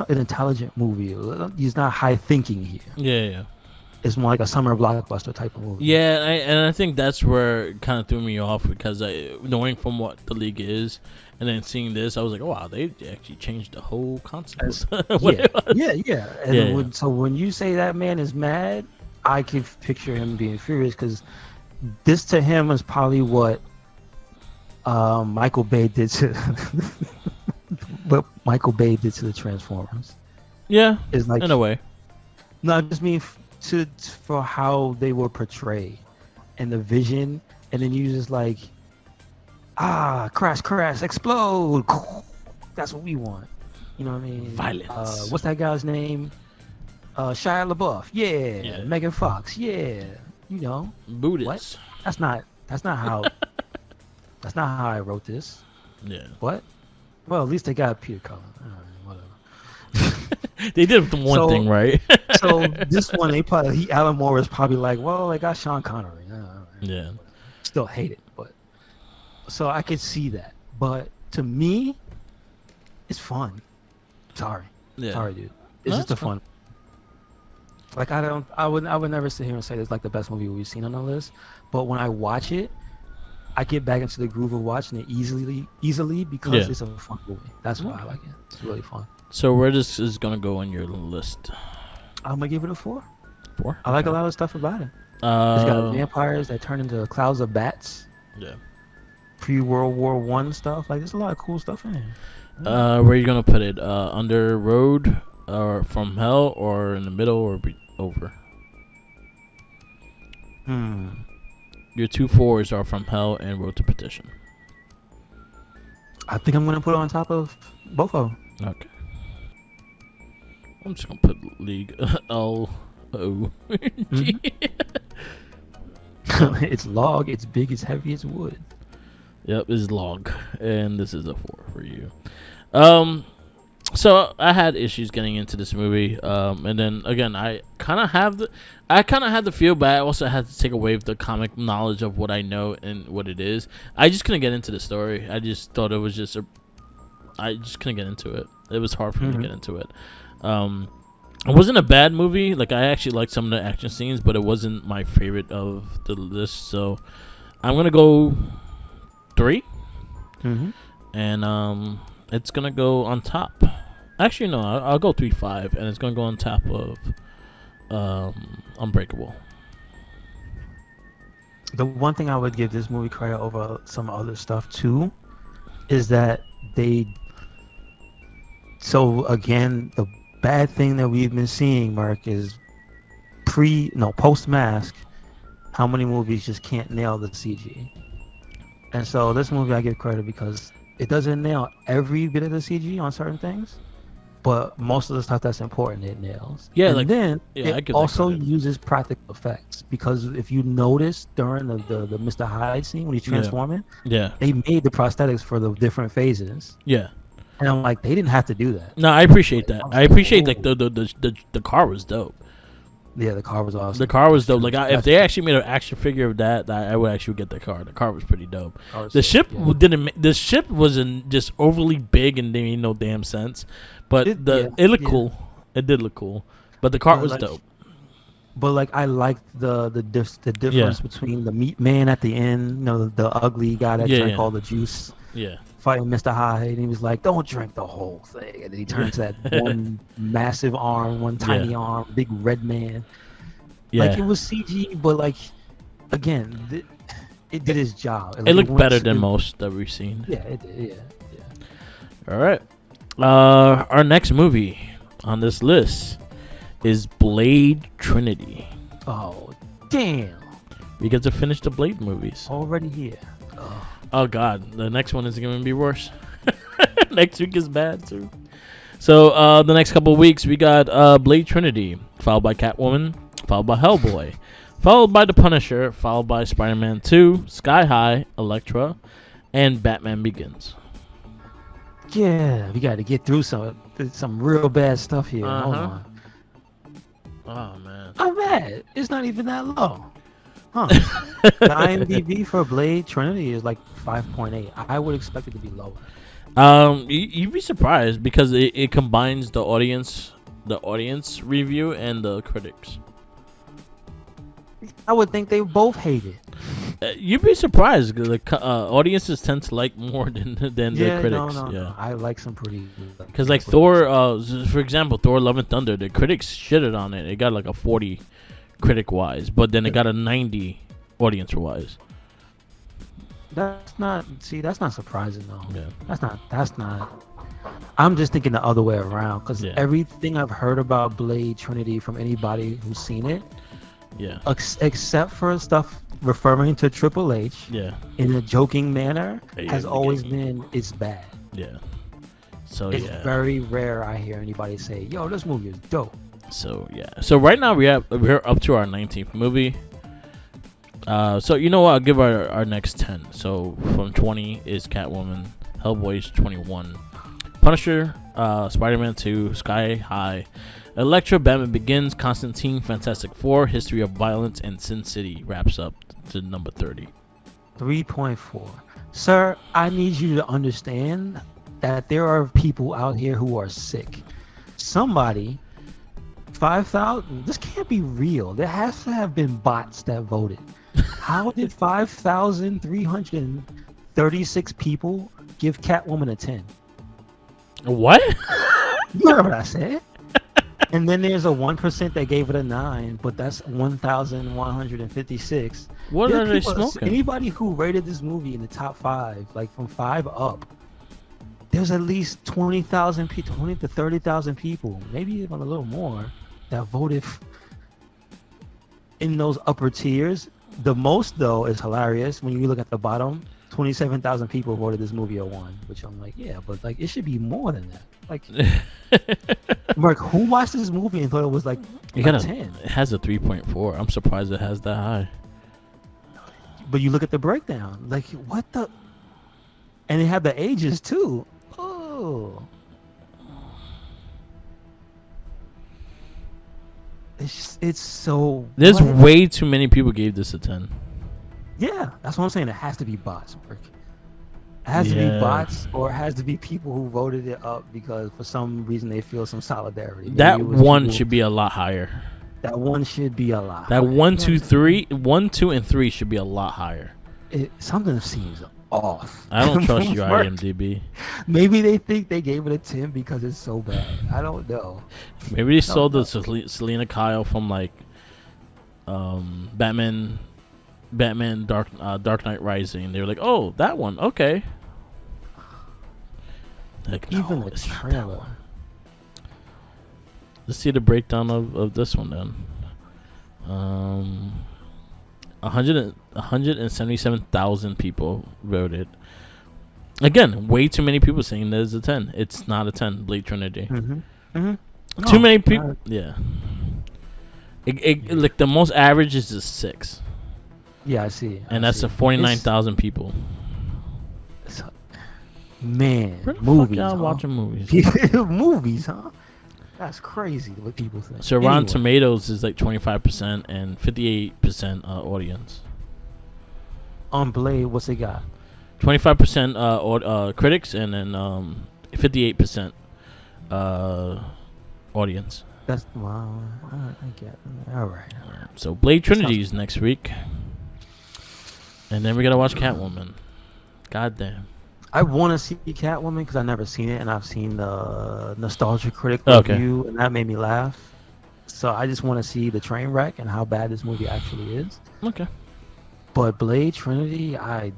an intelligent movie. He's not high thinking here. Yeah. It's more like a summer blockbuster type of movie. Yeah, and I think that's where it kind of threw me off, because knowing from what the league is, and then seeing this, I was like, oh wow, they actually changed the whole concept. Yeah. And when you say that man is mad, I can picture him being furious, because this to him is probably what Michael Bay did to the Transformers. Yeah, is like, in a way. No, I just mean for how they were portrayed and the vision, and then you just crash, explode. That's what we want. You know what I mean? Violence. What's that guy's name? Shia LaBeouf. Yeah. Yeah. Megan Fox. Yeah. You know. Buddhist. That's not how that's not how I wrote this. Yeah. What? Well, at least they got Peter Cullen. Whatever. They did the one thing right. So this one, Alan Moore is probably like, well, they got Sean Connery. Yeah. Still hate it, but so I could see that. But to me, it's fun. Sorry, Yeah. sorry, dude. It's just a fun. Like I would never sit here and say it's like the best movie we've seen on the list. But when I watch it, I get back into the groove of watching it easily because it's a fun movie. That's why I like it. It's really fun. So where this is gonna go on your list? I'm gonna give it a 4. 4. I like a lot of stuff about it. It's got vampires that turn into clouds of bats. Yeah. Pre-World War One stuff. Like there's a lot of cool stuff in here. Where are you gonna put it? Under Road, or From Hell, or in the middle, or over? Your 2 4s are From Hell and Road to Perdition. I think I'm gonna put it on top of both of them. Okay. I'm just gonna put League L-O. It's log, it's big, it's heavy, it's wood. Yep, it's log, and this is a 4 for you. So I had issues getting into this movie, and then again, I kind of had the feel, but I also had to take away the comic knowledge of what I know and what it is. I just couldn't get into the story. I just thought it was I just couldn't get into it. It was hard for me to get into it. It wasn't a bad movie. Like, I actually liked some of the action scenes, but it wasn't my favorite of the list. So I'm gonna go 3, and it's gonna go on top. Actually, no, I'll go 3-5, and it's gonna go on top of Unbreakable. The one thing I would give this movie credit over some other stuff too is that so again, the bad thing that we've been seeing, Mark, is post Mask, how many movies just can't nail the CG. And so this movie I give credit because it doesn't nail every bit of the CG on certain things, but most of the stuff that's important it nails. Yeah, and then I it give also that credit. uses practical effects because if you notice during the Mr. Hyde scene when he's transforming, they made the prosthetics for the different phases. Yeah. And I'm like, they didn't have to do that. No, I appreciate that. I appreciate like the car was dope. Yeah, the car was awesome. The car was dope. Like, if they actually made an action figure of that, I would actually get the car. The car was pretty dope. The ship The ship wasn't just overly big and made no damn sense, but it looked cool. It did look cool, but the car was dope. But like, I liked the difference between the meat man at the end, you know, the ugly guy that drank all the juice. Yeah. Fighting Mr. Hyde, and he was like, "Don't drink the whole thing." And then he turns to that one massive arm, one tiny arm, big red man. Yeah. Like, it was CG, but like, again, it did its job. It looked better than most that we've seen. Yeah, it did. Yeah. All right. Our next movie on this list is Blade Trinity. Oh, damn! We get to finish the Blade movies. Already here. Oh God, the next one is going to be worse. Next week is bad too. So the next couple of weeks we got Blade Trinity, followed by Catwoman, followed by Hellboy, followed by The Punisher, followed by Spider-Man 2, Sky High, Elektra, and Batman Begins. Yeah, we got to get through some real bad stuff here. Hold on. Oh man, I'm mad. It's not even that low. Huh. The IMDb for Blade Trinity is like 5.8. I would expect it to be lower. You'd be surprised because it combines the audience review and the critics. I would think they both hate it. You'd be surprised because audiences tend to like more than the critics. No. I like some pretty. Because like Thor, for example, Thor: Love and Thunder, the critics shitted on it. It got like a 40 critic wise, but then it got a 90 audience wise. That's not surprising though. Yeah. That's not. I'm just thinking the other way around because everything I've heard about Blade Trinity from anybody who's seen it, except for stuff referring to Triple H, in a joking manner, has always been it's bad. Yeah. So It's yeah. very rare I hear anybody say, "Yo, this movie is dope." So yeah. So right now we're up to our 19th movie. So you know what? I'll give our next 10. So from 20 is Catwoman, Hellboy's 21, Punisher, Spider-Man 2, Sky High, Elektra, Batman Begins, Constantine, Fantastic Four, History of Violence, and Sin City wraps up to number 30. 3.4. Sir, I need you to understand that there are people out here who are sick. Somebody, 5,000, this can't be real. There has to have been bots that voted. How did 5,336 people give Catwoman a 10? What? You heard what I said? And then there's a 1% that gave it a 9, but that's 1,156. What There are they people- smoking? Anybody who rated this movie in the top 5, like from 5 up, there's at least 20,000 people, 20 to 30,000 people, maybe even a little more, that voted in those upper tiers. The most, though, is hilarious when you look at the bottom. 27,000 people voted this movie a 1, which I'm like, yeah, but like it should be more than that. Like, Mark, who watched this movie and thought it was like You a got 10? It has a 3.4. I'm surprised it has that high. But you look at the breakdown, like what the, and it had the ages too. Oh, it's so. There's what? way too many people gave this a 10. Yeah, that's what I'm saying. It has to be bots, Mark. It has to be Yeah. bots, or it has to be people who voted it up because for some reason they feel some solidarity. Maybe That it was one people- should be a lot higher. That one should be a lot. That higher. 1, 2, 3, 1, 2, and 3 should be a lot higher. Something seems off. I don't trust your Mark, IMDb. Maybe they think they gave it a 10 because it's so bad. I don't know. Maybe they saw the Selena Kyle from like Batman Dark Knight Rising. They were like, oh, that one, okay. Like, Even no, the it's not that trailer. one. Let's see the breakdown of this one then. 177,000 people voted. Again, way too many people saying there's a 10. It's not a 10. Blade Trinity. Mm-hmm. Too many people. Yeah. Like the most average is a 6, Yeah, I see. and that's a 49,000 people. Man, Where the movies. fuck y'all Huh? watching movies? Movies, huh? That's crazy what people think. So Rotten Anyway, Tomatoes is like 25% and 58% audience. on Blade, what's it got? 25% critics and then 58% audience. That's wow. I get it. All right. So Blade Trinity is next week, and then we gotta watch Catwoman. God damn. I want to see Catwoman because I've never seen it, and I've seen the Nostalgia Critic Okay. review, and that made me laugh. So I just want to see the train wreck and how bad this movie actually is. Okay. But Blade Trinity, I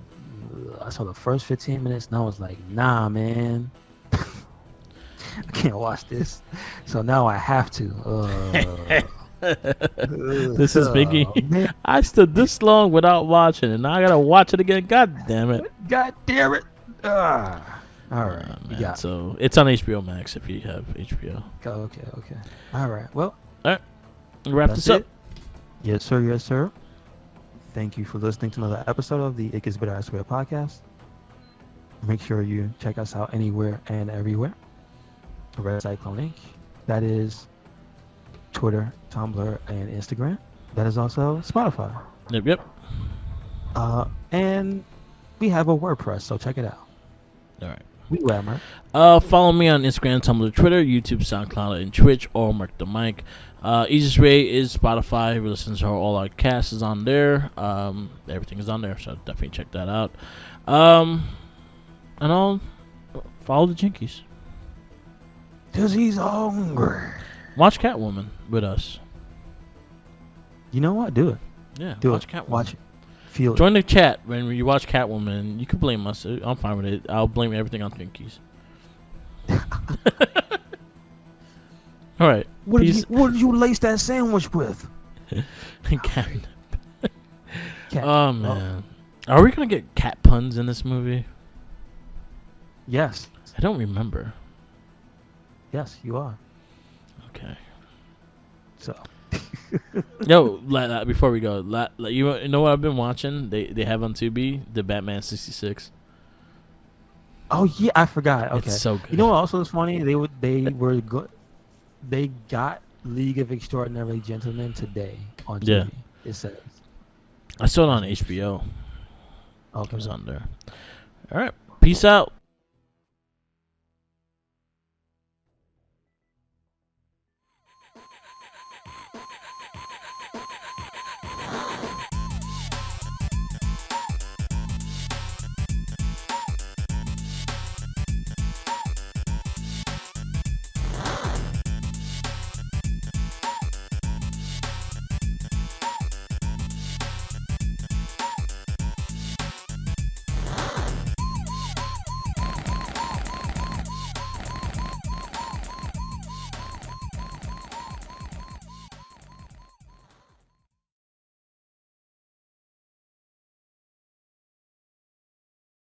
saw the first 15 minutes, and I was like, nah, man. I can't watch this. So now I have to. This is Biggie. Man. I stood this long without watching it. Now I gotta watch it again. God damn it. God damn it. All right. Man. Yeah. So it's on HBO Max if you have HBO. Okay. All right. Well, Wrap that's this up. it. Yes, sir. Yes, sir. Thank you for listening to another episode of the It Gets Better, I Swear podcast. Make sure you check us out anywhere and everywhere. RedCycloneInc. That is Twitter, Tumblr, and Instagram. That is also Spotify. Yep. And we have a WordPress, so check it out. All right. We Mark. Follow me on Instagram, Tumblr, Twitter, YouTube, SoundCloud, and Twitch, or Mark the Mic. Easiest way is Spotify. We listen to all our casts is on there. Everything is on there, so definitely check that out. And I'll follow the Jinkies. Cause he's hungry. Watch Catwoman with us. You know what? Do it. Yeah, Do watch it. Catwoman. Watch it. Feel it. Join the chat when you watch Catwoman. You can blame us. I'm fine with it. I'll blame everything on Jinkies. All right. What Peace. did you lace that sandwich with? Cat. Cat. Oh man, are we gonna get cat puns in this movie? Yes. I don't remember. Yes, you are. Okay. So. Yo, before we go, you know what I've been watching? They have on Tubi the Batman 66. Oh yeah, I forgot. It's Okay. so You good. know what also is funny? They were good. They got League of Extraordinary Gentlemen today on Yeah, Tubi. It says. I saw it That's on interesting. HBO. It Okay. was on there. All right, peace out.